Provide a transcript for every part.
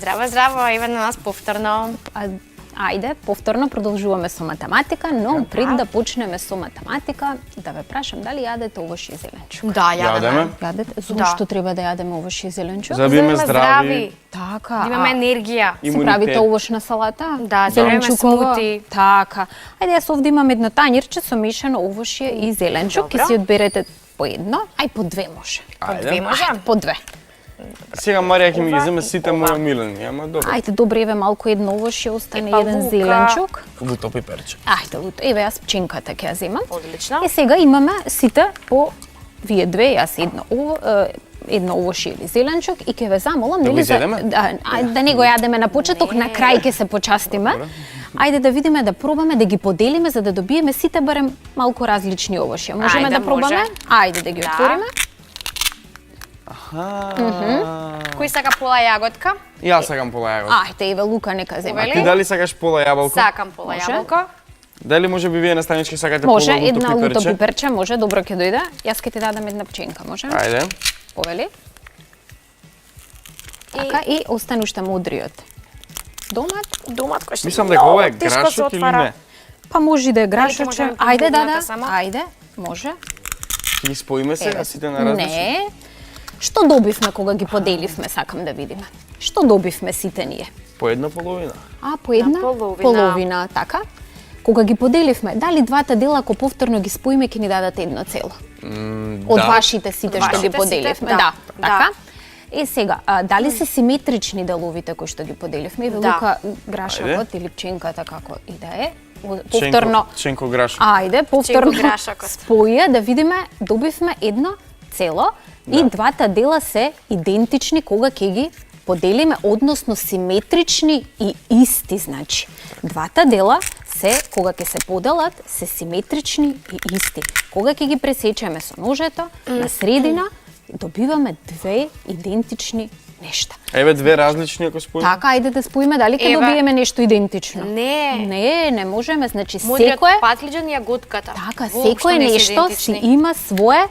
Здраво, здраво, Ива на нас повторно. Ајде, повторно продолжуваме со математика, но пред да почнеме со математика, да ве прашам дали јадете овош и зеленчук? Да, јадеме. Јадете? Зошто треба да јадеме овош и зеленчук? За да бидеме здрави. Така. Да имаме енергија. Си правите овош на салата? Да, зеленчукова. смути. Така. Ајде, јас овде имам едно тањирче со мешано овошје и зеленчук. Ке си одберете по едно, ај по две може. По две може? По две. Сега Марија ќе ми ги земе сите мои милени, ама добро. Ајде, добре, еве малку едно овошје, остане Епа, еден лука. зеленчук. Луто пиперче. Ајде, луто. Еве јас пченката ќе ја земам. Одлично. И сега имаме сите по вие две, јас едно овошје или зеленчук и ќе ве замолам Да го нели изедеме? да не го јадеме на почеток, на крај ќе се почастиме. Ајде да видиме, да пробаме да ги поделиме за да добиеме сите барем малку различни овошја. Можеме Ајде, да пробаме? може. Ајде да ги Да. отвориме. Кој сака пола јаготка? Јас сакам пола јаболка. Ајде, еве Лука нека земе. Увели? Ти дали сакаш пола јаболка? Сакам пола Може. јаболка. Дали може би вие наставнички сакате Може, пола луто една луто пиперче? пиперче, може, добро ќе дојде. Јас ќе ти дадам една пченка, може? Ајде. Повели. Така, и остане уште мудриот. Домат, Домат кој што Мислам дека ова е грашок или не? па може да е можеме грашоче. да Ајде, да, пробувате да. само? Ајде, може. Ќе ги споиме сега сите на различни? Не. Што добивме кога ги поделивме, сакам да видиме. Што добивме сите ние? По една половина. По една половина. половина, така. Кога ги поделивме, дали двата дела ако повторно ги споиме ќе ни дадат едно цело? Од да. вашите сите што ги Вашите поделивме, сите, да, да. така. И сега, дали се симетрични деловите кои што ги поделивме? Еве Да. Лука грашакот или пченката како и да е. Ченко грашок. Ајде, повторно грашакот. споја да видиме, добивме едно цело и двата дела се идентични кога ќе ги поделиме, односно симетрични и исти, значи. Двата дела се, кога ќе се поделат, се симетрични и исти. Кога ќе ги пресечеме со ножето, на средина, добиваме две идентични нешта. Еве две различни ако споиме. Така, ајде да споиме дали ќе Ева. добиеме нешто идентично. Не. Не можеме, значи Мудриот секое патлиџан и јаготката. така, Воопшто секое не се нешто си идентични. има своја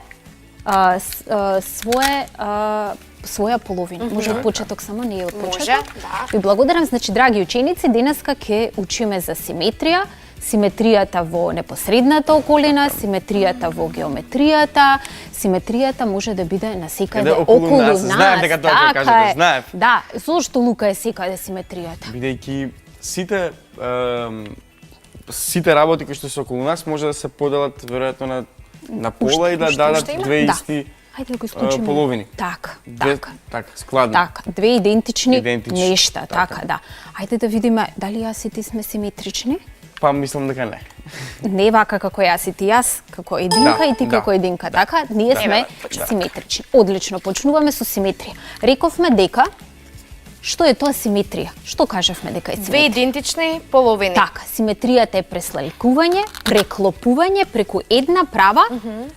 половина. Може од почеток само, не е од Може, почеток. да. Ви благодарам, значи драги ученици, денеска ќе учиме за симетрија, симетријата во непосредната околина, симетријата во геометријата. Симетријата може да биде насекаде околу нас. Знаев дека тоа ќе така кажете, е. знаев. Да, зошто Лука е секаде симетријата? Бидејќи сите работи кои што се околу нас може да се поделат веројатно на пола и да дадат има? две Да. исти Ајде да го исклучиме. половини. Така, Две, така. така, складно. Така, две идентични Идентични, нешта, така, да. Ајде да видиме дали јас и ти сме симетрични. Па мислам дека не. Не вака како јас и ти, јас како единка Да, и ти да. како единка, така? Ние сме да. симетрични. Одлично, почнуваме со симетрија. Рековме дека што е тоа симетрија? Што кажавме дека е Две симетрија? идентични половини. Така, симетријата е пресликување, преклопување преку една права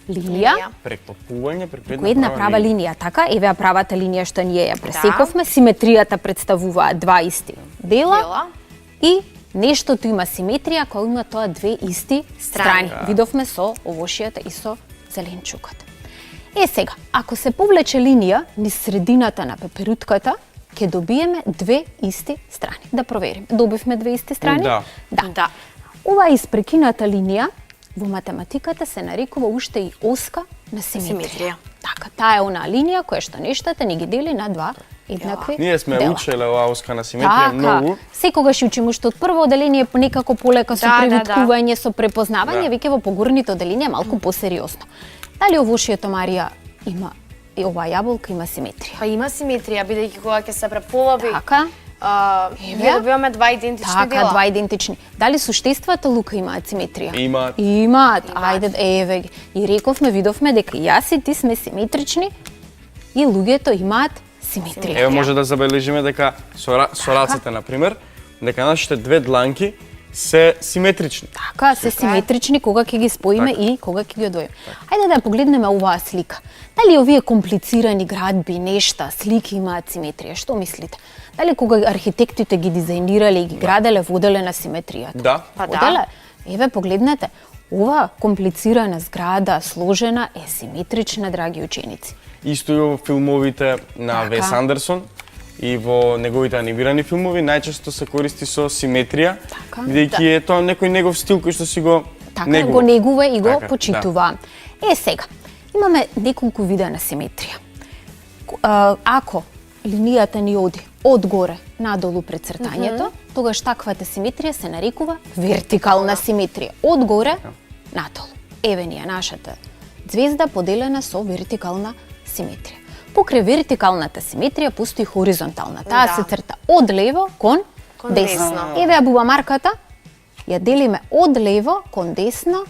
линија. Преклопување, преку По една права линија, така? Еве правата линија што ние ја пресековме. Симетријата представува два исти дела и нештото има симетрија кога има тоа две исти страни. Видовме со овошјата и со зеленчукот. Сега, ако се повлече линија низ средината на пеперутката, ќе добиеме две исти страни. Да провериме. Добивме две исти страни? Да. Да. Оваа испрекината линија во математиката се нарекува уште и оска на симетрија. Така, таа е онаа линија која што нештата ни ги дели на два еднакви Ние сме дела. учеле оваа оска на симетрија многу. Секогаш учиме уште од прво оделение некако полека со Да, привиткување, со препознавање, Да. веќе во погорните оделенија малку посериозно. Дали овошјето Марија има и оваа јаболка има симетрија? Па има симетрија, бидејќи кога ќе се преполови, Така, ние добиваме два идентични така, дела. два идентични. Дали суштествата Лука имаат симетрија? Имаат. Имаат. Ајде, еве ги. И рековме, видовме дека јас и ти сме симетрични и луѓето имаат симетрија. Еве може да забележиме дека со рацете на пример, дека нашите две дланки се симетрични. Така, се симетрични кога ќе ги споиме и кога ќе ги одвоиме. Ајде да ја погледнеме оваа слика. Дали овие комплицирани градби, нешта, слики имаат симетрија? Што мислите? Дали кога архитектите ги дизајнирале и ги граделе, воделе на симетријата? Да. Па да. Воделе? Еве, погледнете. Ова комплицирана зграда, сложена, е симетрична, драги ученици. Исто и во филмовите на Така. Вес Андерсон, и во неговите анимирани филмови најчесто се користи со симетрија, Така. бидејќи е тоа некој негов стил кој што си го Така, негува. го негува и го Така, почитува. Сега, имаме неколку вида на симетрија. Ако линијата ни оди одгоре надолу пред цртањето, тогаш таквата симетрија се нарекува вертикална симетрија. Одгоре надолу. Еве ни е нашата ѕвезда поделена со вертикална симетрија. Покрај вертикалната симетрија постои хоризонтална. Таа се црта од лево кон десно. Еве ја бубамарката, ја делиме од лево кон десно,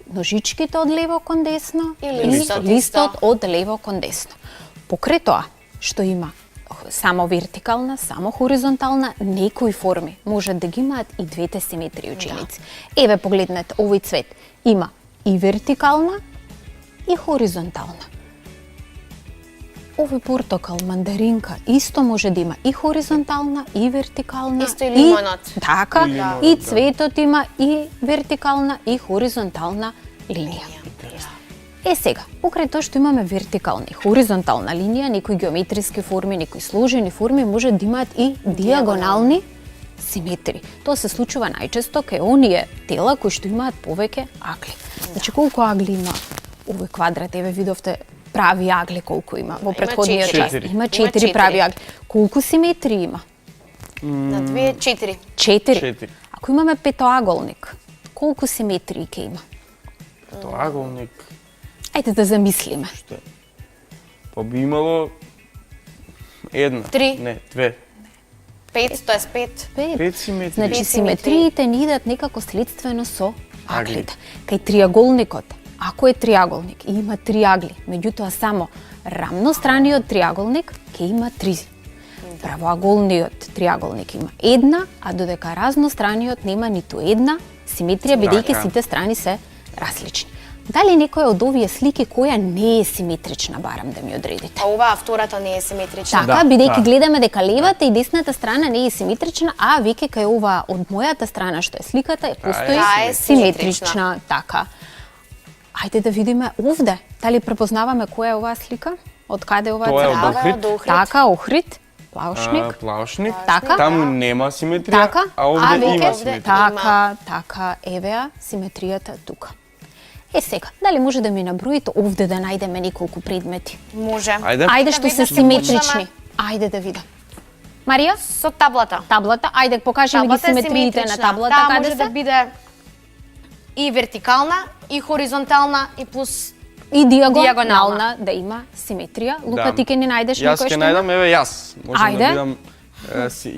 ножичките од лево кон десно И листот листот исто. од лево кон десно. Покрај тоа што има само вертикална, само хоризонтална, некои форми може да ги имаат и двете симетрии ученици. Еве погледнете, овој цвет има и вертикална и хоризонтална. Овој портокал, мандаринка, исто може да има и хоризонтална, и вертикална. Исто и лимонот. Така, И лимонот, и да. цветот има и вертикална, и хоризонтална линија. Сега, покрај тоа што имаме вертикална и хоризонтална линија, некои геометриски форми, некои сложени форми може да имаат и диагонални симетрии. Тоа се случува најчесто кај оние тела кои што имаат повеќе агли. Значи колку агли има овој квадрат, еве видовте прави агли колку има во претходниот час. четири. Има Има 4 прави четири. агли. Колку симетрии има? На 2 4. 4. Четири. Ако имаме петоаголник, колку симетрии ќе има? Троаголник, Ајде да замислиме. што? Па би имало една, Три. не, две, 5, тоа е 5. пет симетрии. Значи Пет симетриите ни идат некако следствено со Агли. аглите. Кај триаголникот, ако е триаголник и има 3 агли, меѓутоа само рамностраниот триаголник ќе има 3. Правоаголниот триаголник има една, а додека разностраниот нема ниту една симетрија, бидејќи Така. сите страни се различни. Дали некоја од овие слики која не е симетрична, барам да ми одредите? А оваа втората не е симетрична. Така, Да, бидејќи да. гледаме дека левата и десната страна не е симетрична, а веќе кај ова од мојата страна што е сликата постои Таа е симетрична. Така. Ајде да видиме овде. Дали препознаваме која е оваа слика? Од каде е оваа Тоа е црта? од Охрид. Од Охрид. Така, Охрид, плаушник. Плаушник. Така. Таму нема симетрија, Така, а овде веќе има овде симетрија. Така, така, еве ја симетријата тука. Сега, дали може да ми наброите овде да најдеме неколку предмети? Може. Ајде. Ајде Да што видиме се што симетрични. почнеме. Ајде да видам. Марија, Со таблата. таблата, ајде покажи ми ги Таблата е симетриите на симетрична. таблата, Таа каде може се? да биде и вертикална, и хоризонтална, и плюс И диагонална диагонална. да има симетрија. Лука, Да. ти ќе ни најдеш Јас некој ќе што најдам, еве јас. Можам Ајде. да бидам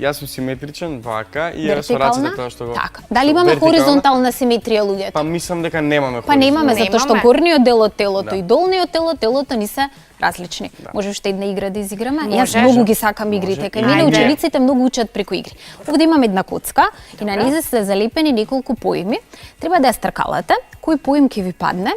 јас сум симетричен, вака, и еве со рацете тоа што го... Така. Дали имаме вертикална? хоризонтална симетрија луѓето? Па мислам дека немаме Па немаме, Немаме. затоа што горниот дел од телото Да. и долниот дел од телото ни се различни. Може уште една игра да изиграме? Јас Може. многу ги сакам игрите. Кај мене Ајде. учениците многу учат преку игри. Овде имам една коцка и на неја се залепени неколку поими. Треба да ја стркалате. Кој поим ќе ви падне?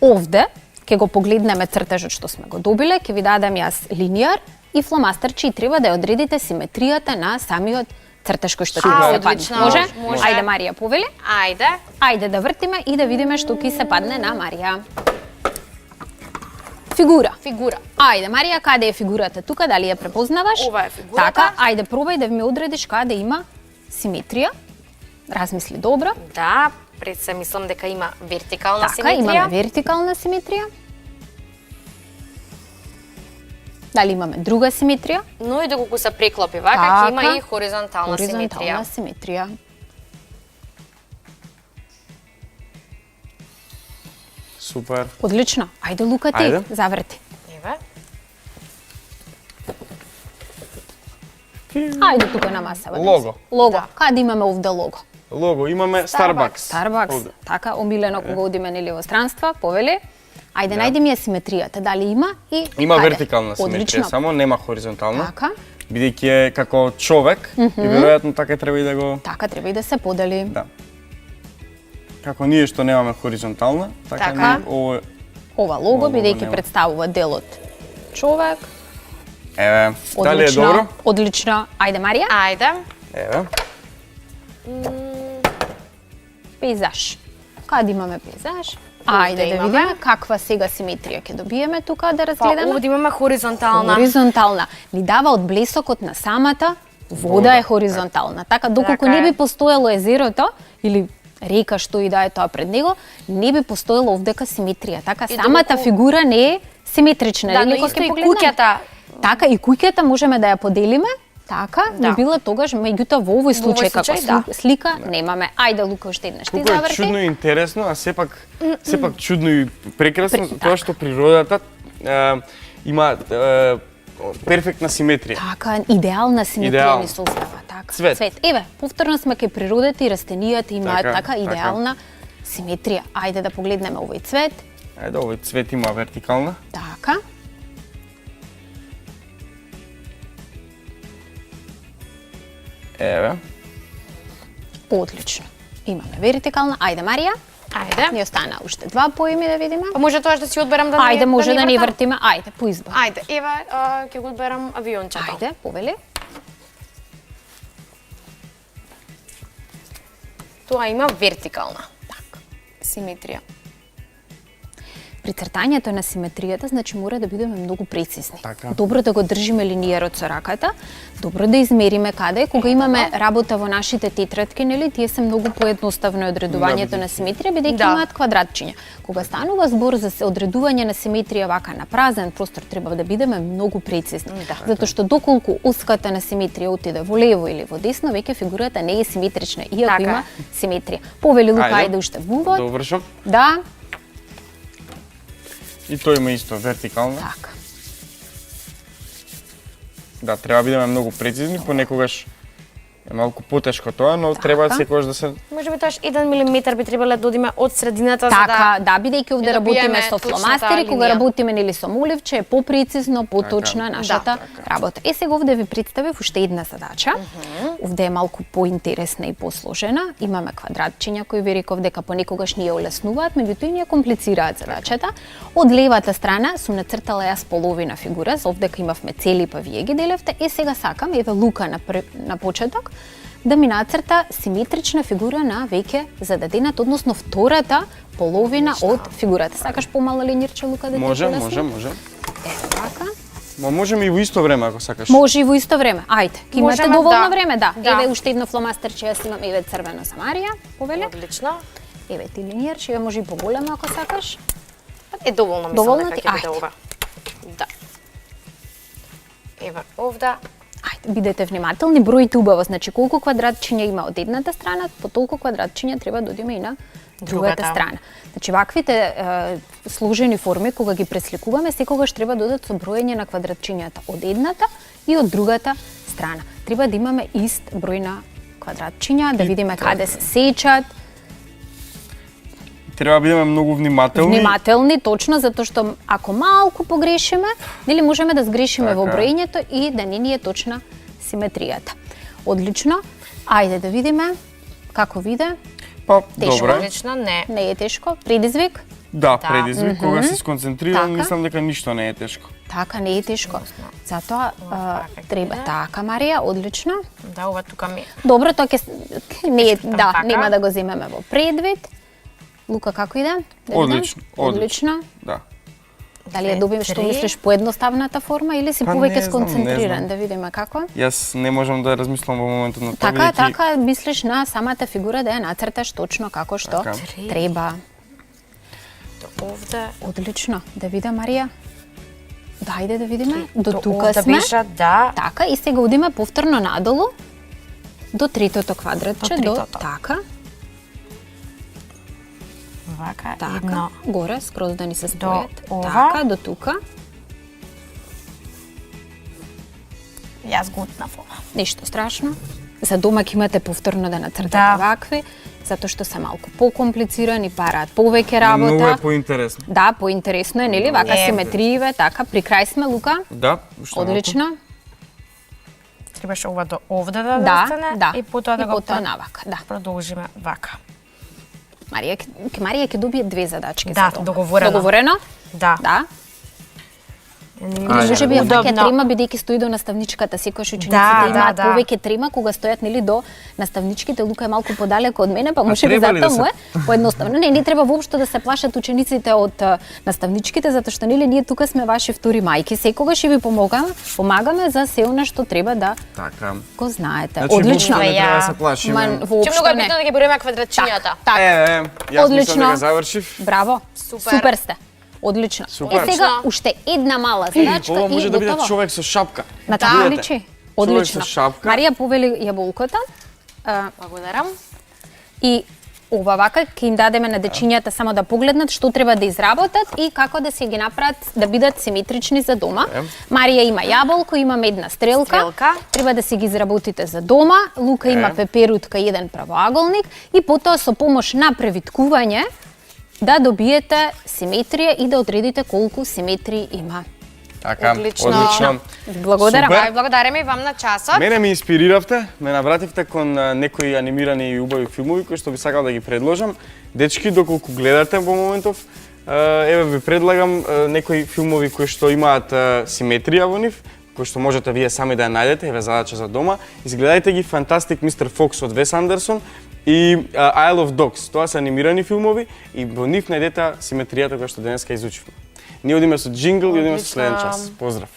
Овде ќе го погледнеме цртежот што сме го добиле, ќе ви дадам јас линијар и фломастерче и треба да ја одредите симетријата на самиот цртеж кој што ќе ви се падне. одлично. Може? Може. Ајде Марија повели. Ајде. Ајде да вртиме и да видиме што ќе се падне на Марија. Фигура. Фигура. Ајде, Марија, каде е фигурата тука? Дали ја препознаваш? Ова е фигурата. Така, ајде, пробај да ми одредиш каде има симетрија. Размисли добро. Да, пред се мислам дека има вертикална Така, симетрија. имаме вертикална симетрија. Дали имаме друга симетрија? Но и доколку се преклопи вака, Така. ќе има и хоризонтална симетрија. Хоризонтална симетрија. Супер. Одлично. Ајде, Лука, ти Ајде. заврти. Еве. Ајде тука на масава. Лого. Лого. Да. Каде имаме овде лого? Лого, имаме Starbucks. Starbucks, Овде. така, омилено кога одиме нели во странства, повели. Ајде, најди ми ја симетријата, дали има и Има каде? вертикална симетрија, Одлично. само нема хоризонтална. Така, Бидејќи е како човек, и веројатно така треба и да го... така треба и да се подели. Да. Како ние што немаме хоризонтална, така, Така. ние ово Ова лого, Лого бидејќи нема. представува делот човек. еве, дали е Одлично, добро? одлично. Ајде, Марија, Ајде. Еве. пейзаж. Каде имаме пейзаж? Ајде да имаме. видиме каква сега симетрија ќе добиеме тука да Па разгледаме. овде имаме хоризонтална. Хоризонтална. Ни дава од блесокот на самата вода е хоризонтална. Така, доколку Така не е. би постоело езерото или река што и да е тоа пред него, не би постоело овдека симетрија. Така, И самата доколку- фигура не е симетрична. Да, или но кога исто ќе и погледнеме? куќата. Така, и куќата можеме да ја поделиме, така, Да. би била тогаш, меѓутоа во овој случај, како случај, да. слика немаме. Ајде, Лука, уште еднаш ти Колку е заврти. чудно и интересно, а сепак чудно и прекрасно Така. тоа што природата има перфектна симетрија. Така, идеална симетрија Идеална. ни создава. Така. Цвет. Еве, повторно сме кај природата и растенијата имаат Така, така, така. идеална симетрија. Ајде да погледнеме овој цвет. Ајде, овој цвет има вертикална. Така. Еве. Одлично. Имаме вертикална. Ајде, Марија. Ајде. Ни остана уште два поими да видиме. Па може тоа да си одберам да Ајде, може да ни вртам? вртиме. Ајде, по избор. Ајде, еве ќе го одберам авиончето. Ајде, повели. Тоа има вертикална. Така. Симетрија. При цртањето на симетријата, значи мора да бидеме многу прецизни. Така. Добро да го држиме линиерот со раката, добро да измериме каде. Кога имаме работа во нашите тетрадки, нели, тие се многу поедноставно одредувањето на симетрија, бидејќи Да. имаат квадратчиња. Кога станува збор за одредување на симетрија вака на празен простор, треба да бидеме многу прецизни. Да. Затоа што доколку оската на симетрија отиде во лево или во десно, веќе фигурата не е симетрична, иако Така има е. симетрија. Повели Лука, ајде уште вувод. Довршам. Да, И тој има исто вертикална. така. Да, треба да бидеме многу прецизни, понекогаш е малку потешко тоа, но треба секогаш да се Можеби тоаш 1 милиметар би требале да одиме од средината Така, за да, бидејќи овде да работиме добиеме со точната фломастери, кога линија. работиме нели со моливче, е попрецизно, поточна Така. нашата работа. Сега овде ви представив уште една задача. Овде е малку поинтересна и посложена. Имаме квадратчиња кои ви реков дека понекогаш ни ја олеснуваат, меѓутоа и ни ја комплицираат задачата. Од левата страна сум нацртала јас половина фигура, за овдека имавме цели па вие ги делевте. Сега сакам, еве Лука на почеток, да ми нацрта симетрична фигура на веќе зададената, односно втората половина од фигурата. Сакаш помало линирче, Лука, да ти може, полесни? може, може. Ево така. Ма можеме и во исто време ако сакаш. Може и во исто време. Ајде, ке имате Можеме, доволно да. време, да. Да. Еве уште едно фломастерче, јас имам, еве црвено за Марија, повеле. Одлично. Еве ти линирче, еве може и поголемо ако сакаш. Е доволно мислам Доволно дека ти? ќе биде Ајде. ова. Да. Еве овда. Ајде, бидете внимателни, броите убаво, значи колку квадратчиња има од едната страна, по толку квадратчиња треба да одиме и на другата Другата. страна. Значи ваквите сложени форми кога ги пресликуваме, секогаш треба да одат со броење на квадратчињата од едната и од другата страна. Треба да имаме ист број на квадратчиња, да видиме каде се сечат. Треба да бидеме многу внимателни. Внимателни, точно, затоа што ако малку погрешиме, нели можеме да сгрешиме во Така. броењето и да не ни е точна симетријата. Одлично. Ајде да видиме како виде. Па, Тешко. добре. Одлично, не. Не е тешко. Предизвик? Да, Да. предизвик, кога си сконцентриран, Така. мислам дека ништо не е тешко. Така, не е тешко. Затоа Така, треба да. така, Марија, одлично. Да, ова тука ми. Добро, тоа ќе не е, Честитам, да, така. нема да го земеме во предвид. Лука, како иде? Да видам? Одлично, Одлично. Да. Дали ја добиваш, што Три. мислиш, поедноставната форма или си Па, повеќе не знам, сконцентриран? не знам. Да видиме како. Јас не можам да размислам во моментот на тоа, Така, бидејќи така, мислиш на самата фигура да ја нацрташ точно како што Така. треба. Овде. Одлично. Да виде, Марија. Дајде да видиме. До До тука овде сме. беше, да. Така, и сега одиме повторно надолу до третото квадратче, До до третото. така, Вака, така, едно. горе, скроз да ни се спојат. ова. Така, до тука. Јас го утнав ова. Ништо страшно. За дома ќе имате повторно да нацртате Да. вакви, затоа што се малку покомплицирани, бараат повеќе многу е работа. поинтересно. Да, поинтересно е, нели? Вака Е, симетрииве, така, при крај сме, Лука. Да, уште малку. Одлично. Требаше ова до овде да Да, остане да. и потоа да И го потоа навака, да. продолжиме вака. Марија ќе добие две задачки Да, за тоа. договорено. Договорено? Да. Да. Може би ја Удобно. ваќе трема бидејќи стои до наставничката, секогаш учениците Да, имаат да. повеќе трема кога стојат нели до наставничките. Лука е малку подалеку од мене, па може би треба ли затоа да му е поедноставно. Не треба воопшто да се плашат учениците од наставничките, затоа што нели ние тука сме ваши втори мајки. Секогаш и ви помагаме за се она што треба да Така. го знаете. Значи, Одлично. воопшто не треба да Ја. се плашиме. Ман, Че воопшто многу е не. битно да ги броиме квадратчињата. Јас мислам Одлично. дека завршив. Браво. Супер. Супер сте. Одлично. Супер. Е сега уште една мала задачка Ова може и да биде готово. човек со шапка. На така Видете? личи. Човек Одлично. со шапка. Марија повели јаболката. Благодарам. И ова вака ќе им дадеме на дечињата само да погледнат што треба да изработат и како да се ги направат да бидат симетрични за дома. Марија има јаболко, има медна стрелка. Стрелка. Треба да си ги изработите за дома. Лука има пеперутка и еден правоаголник и потоа со помош на превиткување да добиете симетрија и да одредите колку симетрии има. Така, Одлично. одлично. Благодарам. Супер. Ај, благодараме и вам на часот. Мене ме инспириравте, ме навративте кон некои анимирани и убави филмови кои што би сакал да ги предложам. Дечки, доколку гледате во моментов, еве ви предлагам некои филмови кои што имаат симетрија во нив, кои што можете вие сами да ја најдете, еве задача за дома. Изгледајте ги Fantastic Mr. Fox од Вес Андерсон и Isle of Dogs. Тоа се анимирани филмови и во нив најдете симетријата која што денеска изучивме. Ние одиме со джингл и одиме со следен час. Поздрав!